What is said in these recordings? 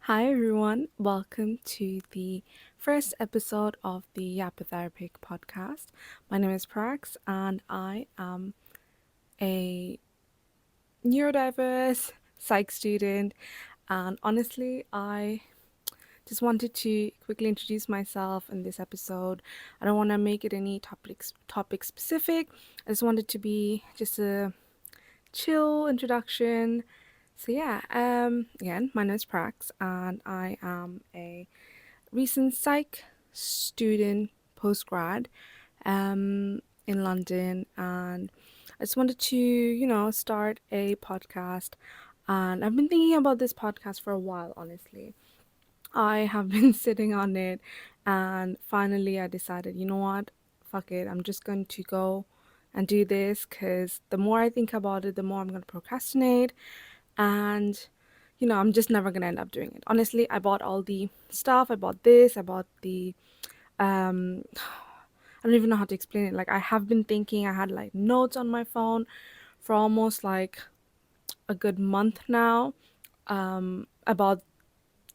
Hi everyone, welcome to the first episode of the Yapper Therapy podcast. My name is Praks and I am a neurodiverse psych student. And honestly, I just wanted to quickly introduce myself in this episode. I don't want to make it any topic specific. I just wanted to be just a chill introduction. So yeah, again, my name is Prax and I am a recent psych student postgrad in London, and I just wanted to, start a podcast. And I've been thinking about this podcast for a while, honestly. I have been sitting on it, and finally I decided, you know what? Fuck it. I'm just going to go and do this because the more I think about it, the more I'm going to procrastinate. And I'm just never gonna end up doing it. Honestly, I bought all the stuff. I bought this. I bought the I don't even know how to explain it. Like I have been thinking. I had like notes on my phone for almost like a good month now about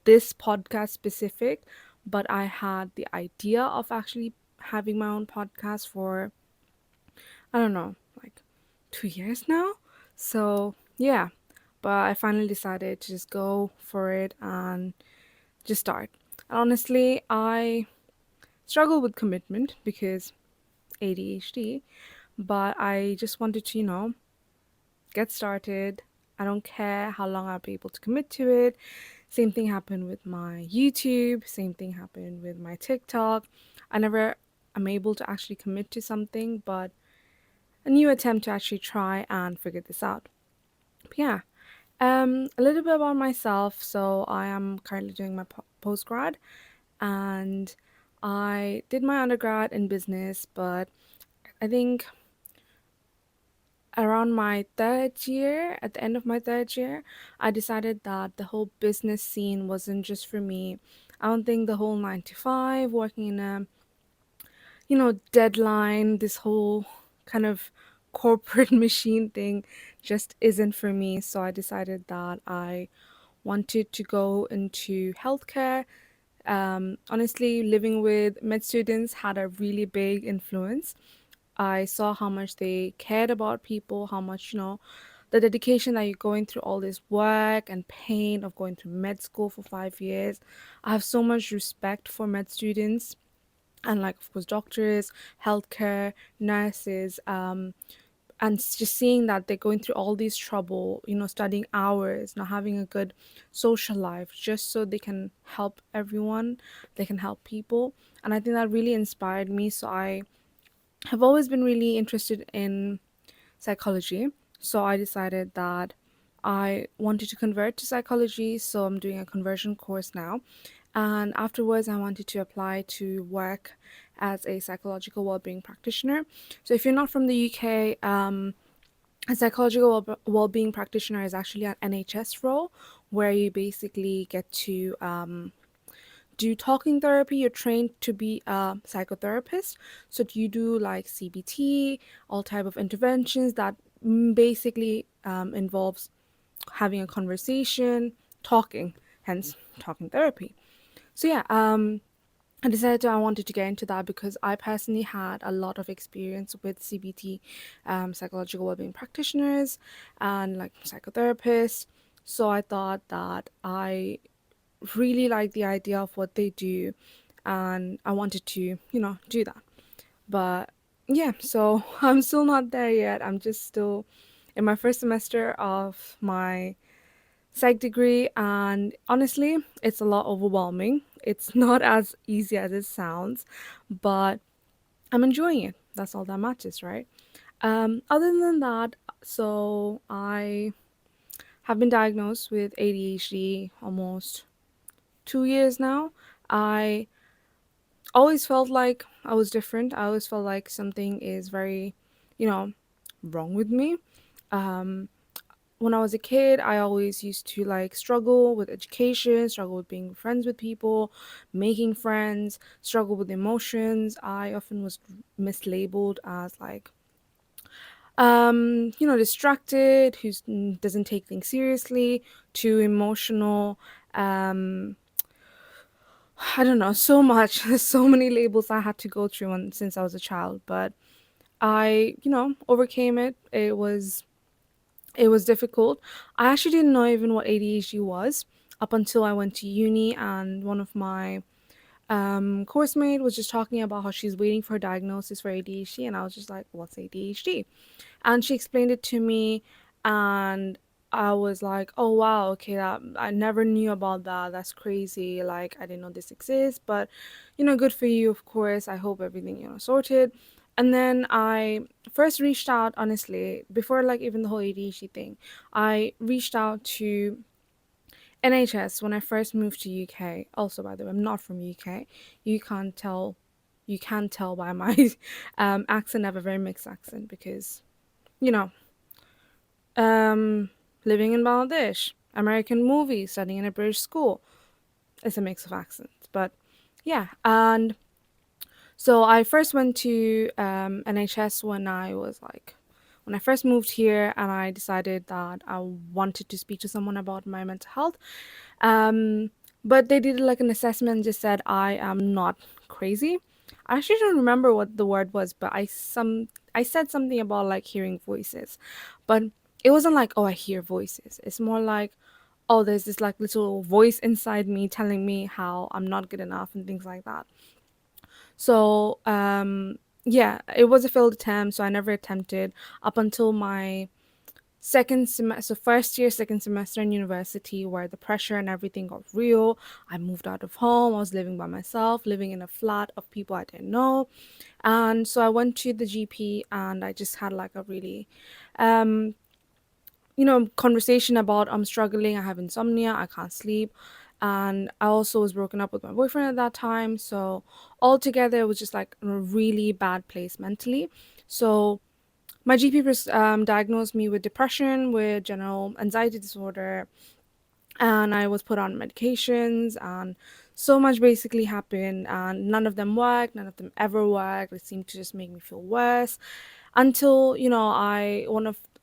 this podcast specific. But I had the idea of actually having my own podcast for I don't know, like 2 years now. So yeah, but I finally decided to just go for it and just start. Honestly, I struggle with commitment because ADHD, but I just wanted to, get started. I don't care how long I'll be able to commit to it. Same thing happened with my YouTube, same thing happened with my TikTok. I never am able to actually commit to something, but a new attempt to actually try and figure this out. But yeah, a little bit about myself. So I am currently doing my postgrad, and I did my undergrad in business, but I think around my third year, at the end of my third year, I decided that the whole business scene wasn't just for me. I don't think the whole 9 to 5, working in a, deadline, this whole kind of corporate machine thing just isn't for me. So I decided that I wanted to go into healthcare. Honestly, living with med students had a really big influence. I saw how much they cared about people, how much, the dedication that you're going through all this work and pain of going through med school for 5 years. I have so much respect for med students and, like, of course, doctors, healthcare, nurses, and just seeing that they're going through all these trouble, studying hours, not having a good social life, just so they can help everyone, they can help people. And I think that really inspired me. So I have always been really interested in psychology. So I decided that I wanted to convert to psychology. So I'm doing a conversion course now. And afterwards, I wanted to apply to work as a psychological well-being practitioner. So if you're not from the UK, a psychological well-being practitioner is actually an NHS role where you basically get to do talking therapy. You're trained to be a psychotherapist, so you do like CBT, all type of interventions that basically involves having a conversation, talking, hence talking therapy. So yeah, I decided I wanted to get into that because I personally had a lot of experience with CBT, psychological wellbeing practitioners, and like psychotherapists. So I thought that I really like the idea of what they do, and I wanted to, do that. But yeah, so I'm still not there yet. I'm just still in my first semester of my psych degree, and honestly, it's a lot overwhelming. It's not as easy as it sounds, but I'm enjoying it. That's all that matters, right? Other than that, so I have been diagnosed with ADHD almost 2 years now. I always felt like I was different. I always felt like something is very, you know, wrong with me. Um, when I was a kid, I always used to like struggle with education, struggle with being friends with people, making friends, struggle with emotions. I often was mislabeled as like distracted, who doesn't take things seriously, too emotional, um I don't know, so much. There's so many labels I had to go through since I was a child, but I, overcame it. It was difficult. I actually didn't know even what ADHD was up until I went to uni, and one of my course mate was just talking about how she's waiting for a diagnosis for ADHD, and I was just like, "What's ADHD?" And she explained it to me, and I was like, "Oh wow, okay, that I never knew about that. That's crazy. Like I didn't know this exists, but good for you, of course. I hope everything sorted." And then I first reached out, honestly, before like even the whole ADHD thing. I reached out to NHS when I first moved to UK. Also, by the way, I'm not from UK. You can't tell. You can tell by my accent. I have a very mixed accent because you know um, living in Bangladesh, American movies, studying in a British school. It's a mix of accents, but yeah. And so I first went to NHS when I first moved here, and I decided that I wanted to speak to someone about my mental health. Um, but they did like an assessment, and just said I am not crazy. I actually don't remember what the word was, but I said something about like hearing voices, but it wasn't like, oh, I hear voices. It's more like, oh, there's this like little voice inside me telling me how I'm not good enough and things like that. So yeah, it was a failed attempt, so I never attempted up until my second semester, so first year, second semester in university, where the pressure and everything got real. I moved out of home. I was living by myself, living in a flat of people I didn't know. And so I went to the GP, and I just had like a really um conversation about I'm struggling, I have insomnia, I can't sleep. And I also was broken up with my boyfriend at that time. So altogether it was just like in a really bad place mentally. So my GP diagnosed me with depression, with general anxiety disorder, and I was put on medications, and so much basically happened, and none of them worked, none of them ever worked. It seemed to just make me feel worse until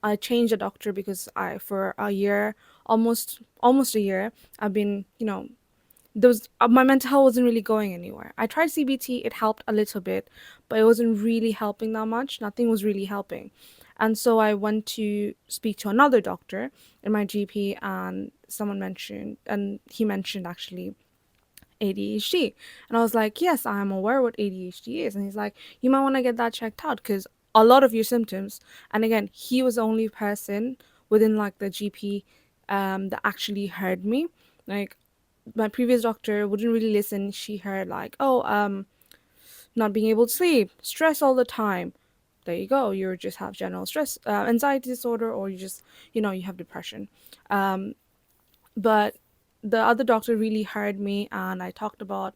I changed a doctor because I for a year, almost a year, I've been those my mental health wasn't really going anywhere. I tried CBT, it helped a little bit, but it wasn't really helping that much. Nothing was really helping. And so I went to speak to another doctor in my GP, and he mentioned actually ADHD. And I was like, yes, I am aware what ADHD is. And he's like, you might want to get that checked out because a lot of your symptoms, and again, he was the only person within like the GP that actually heard me. Like my previous doctor wouldn't really listen. She heard like, oh, not being able to sleep, stress all the time. There you go. You just have general stress, anxiety disorder, or you have depression. Um, but the other doctor really heard me, and I talked about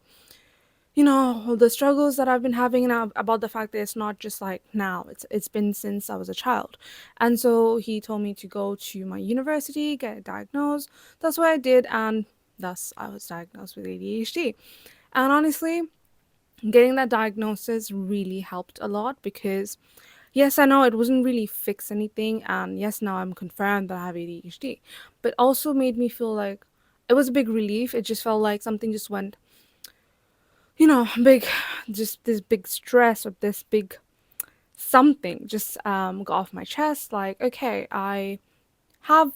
the struggles that I've been having, and about the fact that it's not just like now, it's been since I was a child. And so he told me to go to my university, get diagnosed. That's what I did, and thus I was diagnosed with ADHD. And honestly, getting that diagnosis really helped a lot because yes, I know it wasn't really fix anything, and yes, now I'm confirmed that I have ADHD, but also made me feel like it was a big relief. It just felt like something just went, big, just this big stress or this big something just got off my chest. Like, okay, I have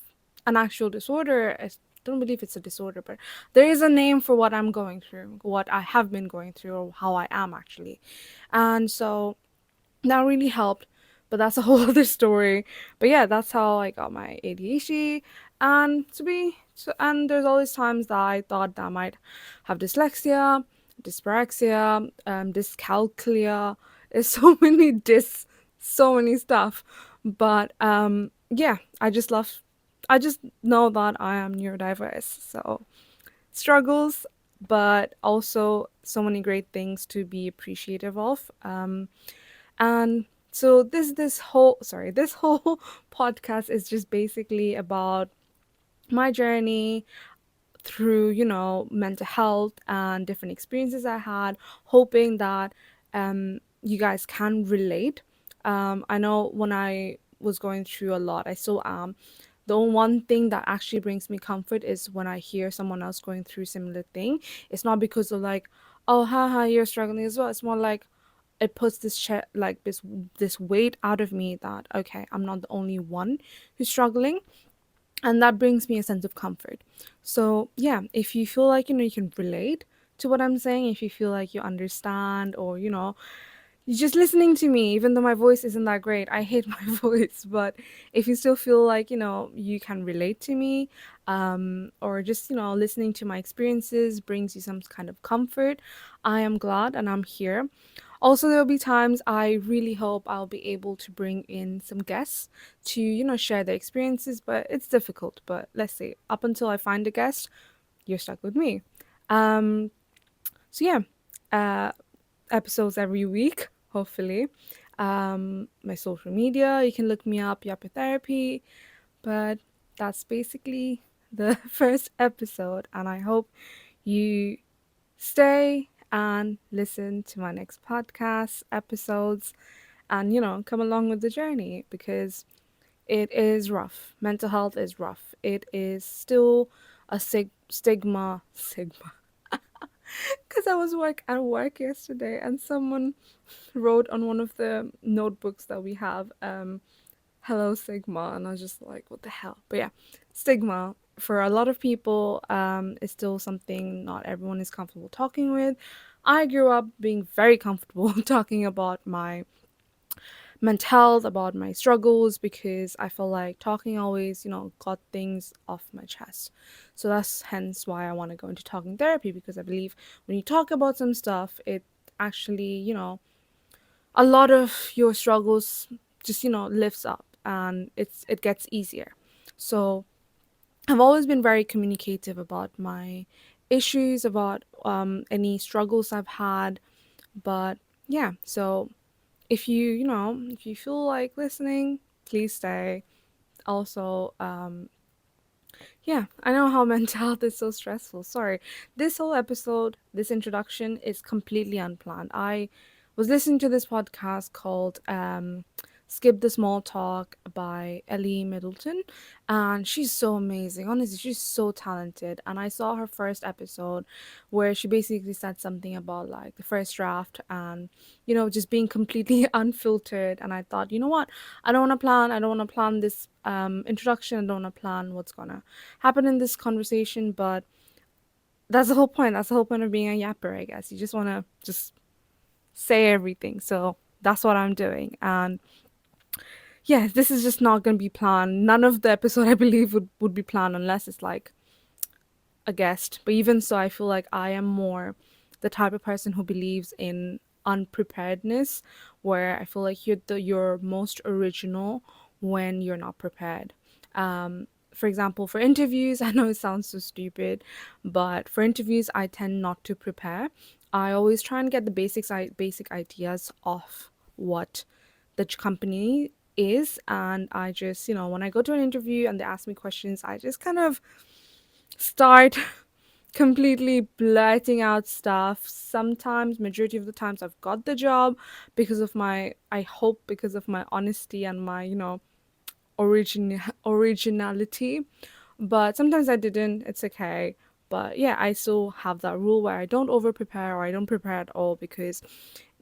an actual disorder. I don't believe it's a disorder, but there is a name for what I'm going through, what I have been going through, or how I am actually. And so that really helped, but that's a whole other story. But yeah, that's how I got my ADHD. And there's always times that I thought that I might have dyslexia, dyspraxia, dyscalculia. There's so many so many stuff. But yeah, I just know that I am neurodiverse. So struggles, but also so many great things to be appreciative of. And so this whole podcast is just basically about my journey through, mental health and different experiences I had, hoping that you guys can relate. I know when I was going through a lot, I still am, The one thing that actually brings me comfort is when I hear someone else going through similar thing. It's not because of like, oh, haha, you're struggling as well. It's more like it puts like this weight out of me that okay, I'm not the only one who's struggling, and that brings me a sense of comfort. So yeah, if you feel like you can relate to what I'm saying, if you feel like you understand, or you're just listening to me, even though my voice isn't that great. I hate my voice, but if you still feel like, you can relate to me, or just, listening to my experiences brings you some kind of comfort, I am glad and I'm here. Also, there'll be times I really hope I'll be able to bring in some guests to, share their experiences, but it's difficult. But let's see, up until I find a guest, you're stuck with me. Um, so yeah, uh, episodes every week, hopefully. My social media, you can look me up, Yapper Therapy. But that's basically the first episode, and I hope you stay and listen to my next podcast episodes and, come along with the journey because it is rough. Mental health is rough. It is still a stigma. Because I was at work yesterday and someone wrote on one of the notebooks that we have, hello Sigma, and I was just like, what the hell? But yeah, stigma for a lot of people is still something not everyone is comfortable talking with. I grew up being very comfortable talking about my mental health, about my struggles, because I felt like talking always, got things off my chest. So that's hence why I want to go into talking therapy, because I believe when you talk about some stuff, it actually, a lot of your struggles just lifts up and it gets easier. So I've always been very communicative about my issues, about any struggles I've had. But yeah, so if you feel like listening, please stay. Also, yeah, I know how mental health is so stressful. Sorry. This whole episode, this introduction is completely unplanned. I was listening to this podcast called Skip the Small Talk by Ellie Middleton, and she's so amazing. Honestly, she's so talented. And I saw her first episode where she basically said something about like the first draft and, just being completely unfiltered. And I thought, you know what? I don't want to plan this introduction. I don't want to plan what's gonna happen in this conversation, but that's the whole point. That's the whole point of being a yapper, I guess. You just want to just say everything. So that's what I'm doing. And yeah, this is just not going to be planned. None of the episode, I believe, would be planned unless it's like a guest. But even so, I feel like I am more the type of person who believes in unpreparedness, where I feel like you're most original when you're not prepared. For example, for interviews, I know it sounds so stupid, but for interviews, I tend not to prepare. I always try and get the basic ideas of what the company is, and I just, when I go to an interview and they ask me questions, I just kind of start completely blurting out stuff. Sometimes, majority of the times, I've got the job because of I hope because of my honesty and my, originality. But sometimes I didn't. It's okay. But yeah, I still have that rule where I don't over prepare or I don't prepare at all, because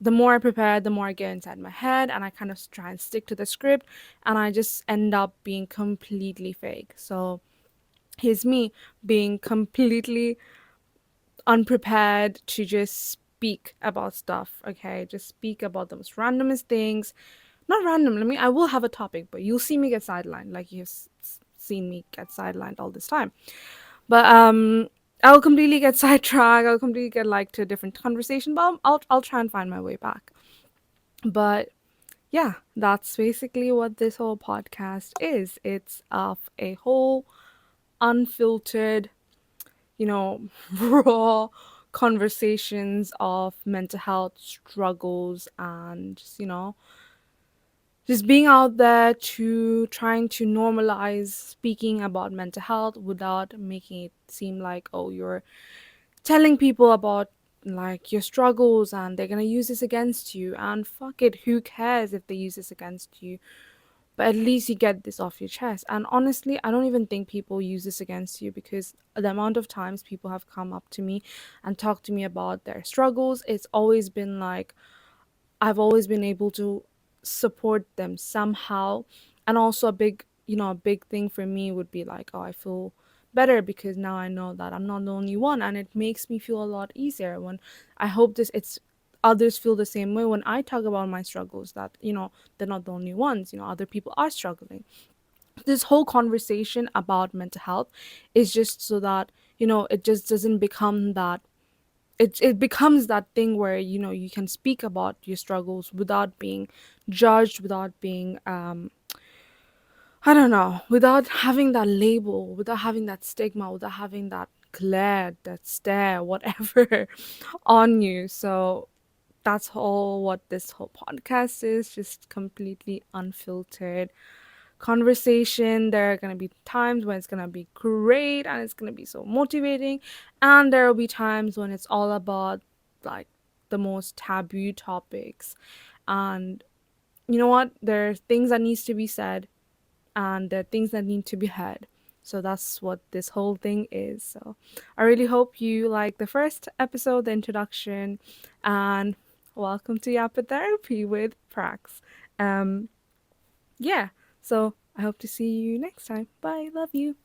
the more I prepare, the more I get inside my head and I kind of try and stick to the script, and I just end up being completely fake. So here's me being completely unprepared to just speak about stuff, okay? Just speak about the most randomest things. Not random, I will have a topic, but you'll see me get sidelined, like you've seen me get sidelined all this time. But I'll completely get sidetracked, I'll completely get like to a different conversation, but I'll try and find my way back. But yeah, that's basically what this whole podcast is. It's of a whole unfiltered, raw conversations of mental health struggles and just being out there to trying to normalize speaking about mental health without making it seem like, oh, you're telling people about like your struggles and they're gonna use this against you, and fuck it, who cares if they use this against you? but at least you get this off your chest. And honestly, I don't even think people use this against you, because the amount of times people have come up to me and talked to me about their struggles, it's always been like, I've always been able to support them somehow. And also a big, a big thing for me would be like, oh, I feel better because now I know that I'm not the only one, and it makes me feel a lot easier when I hope this it's others feel the same way when I talk about my struggles, that they're not the only ones, other people are struggling. This whole conversation about mental health is just so that it just doesn't become that, it becomes that thing where you can speak about your struggles without being judged, without being I don't know, without having that label, without having that stigma, without having that glare, that stare, whatever on you. So that's all what this whole podcast is, just completely unfiltered conversation. There are going to be times when it's going to be great and it's going to be so motivating, and there will be times when it's all about like the most taboo topics. And you know what, there are things that needs to be said, and there are things that need to be heard. So that's what this whole thing is. So I really hope you like the first episode, the introduction, and welcome to Yapper Therapy with Praks. um yeah, so I hope to see you next time. Bye. Love you.